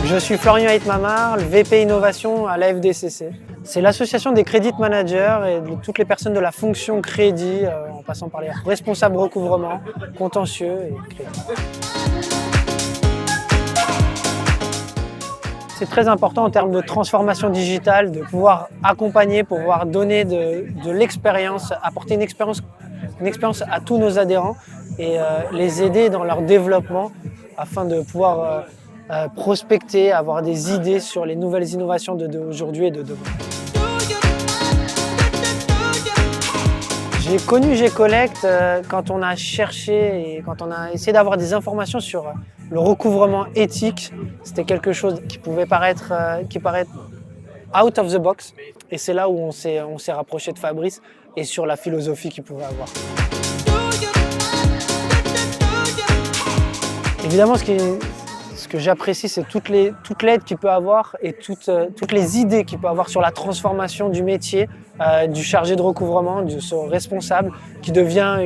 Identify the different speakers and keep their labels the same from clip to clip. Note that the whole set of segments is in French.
Speaker 1: Je suis Florian Heitmamar, le VP Innovation à la FDCC. C'est l'association des credit managers et de toutes les personnes de la fonction crédit, en passant par les responsables recouvrement, contentieux et crédit. C'est très important en termes de transformation digitale, de pouvoir accompagner, pouvoir donner de l'expérience, apporter une expérience à tous nos adhérents et les aider dans leur développement afin de pouvoir prospecter, avoir des idées sur les nouvelles innovations d'aujourd'hui et de demain. J'ai connu G-Collect quand on a cherché et quand on a essayé d'avoir des informations sur le recouvrement éthique. C'était quelque chose qui pouvait paraître out of the box. Et c'est là où on s'est rapproché de Fabrice et sur la philosophie qu'il pouvait avoir. Évidemment, ce que j'apprécie, c'est toute l'aide qu'il peut avoir et toutes les idées qu'il peut avoir sur la transformation du métier, du chargé de recouvrement, de son responsable, qui devient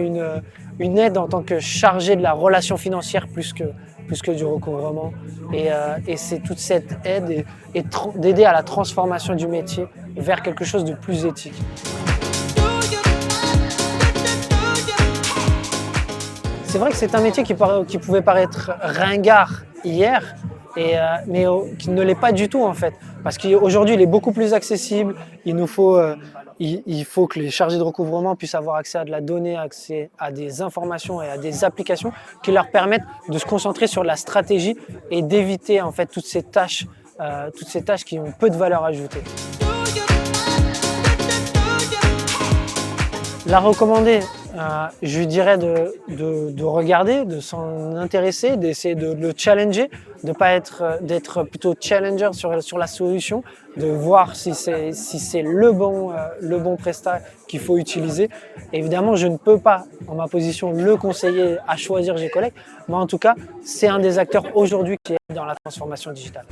Speaker 1: une aide en tant que chargé de la relation financière plus que du recouvrement. Et c'est toute cette aide et d'aider à la transformation du métier vers quelque chose de plus éthique. C'est vrai que c'est un métier qui pouvait paraître ringard hier, mais qui ne l'est pas du tout en fait. Parce qu'aujourd'hui, il est beaucoup plus accessible. Il faut que les chargés de recouvrement puissent avoir accès à de la donnée, accès à des informations et à des applications qui leur permettent de se concentrer sur la stratégie et d'éviter en fait toutes ces tâches qui ont peu de valeur ajoutée. La recommander, je lui dirais de regarder, de s'en intéresser, d'essayer de le challenger, d'être plutôt challenger sur la solution, de voir si c'est le bon prestat qu'il faut utiliser. Évidemment, je ne peux pas, en ma position, le conseiller à choisir G-Collect, mais en tout cas, c'est un des acteurs aujourd'hui qui est dans la transformation digitale.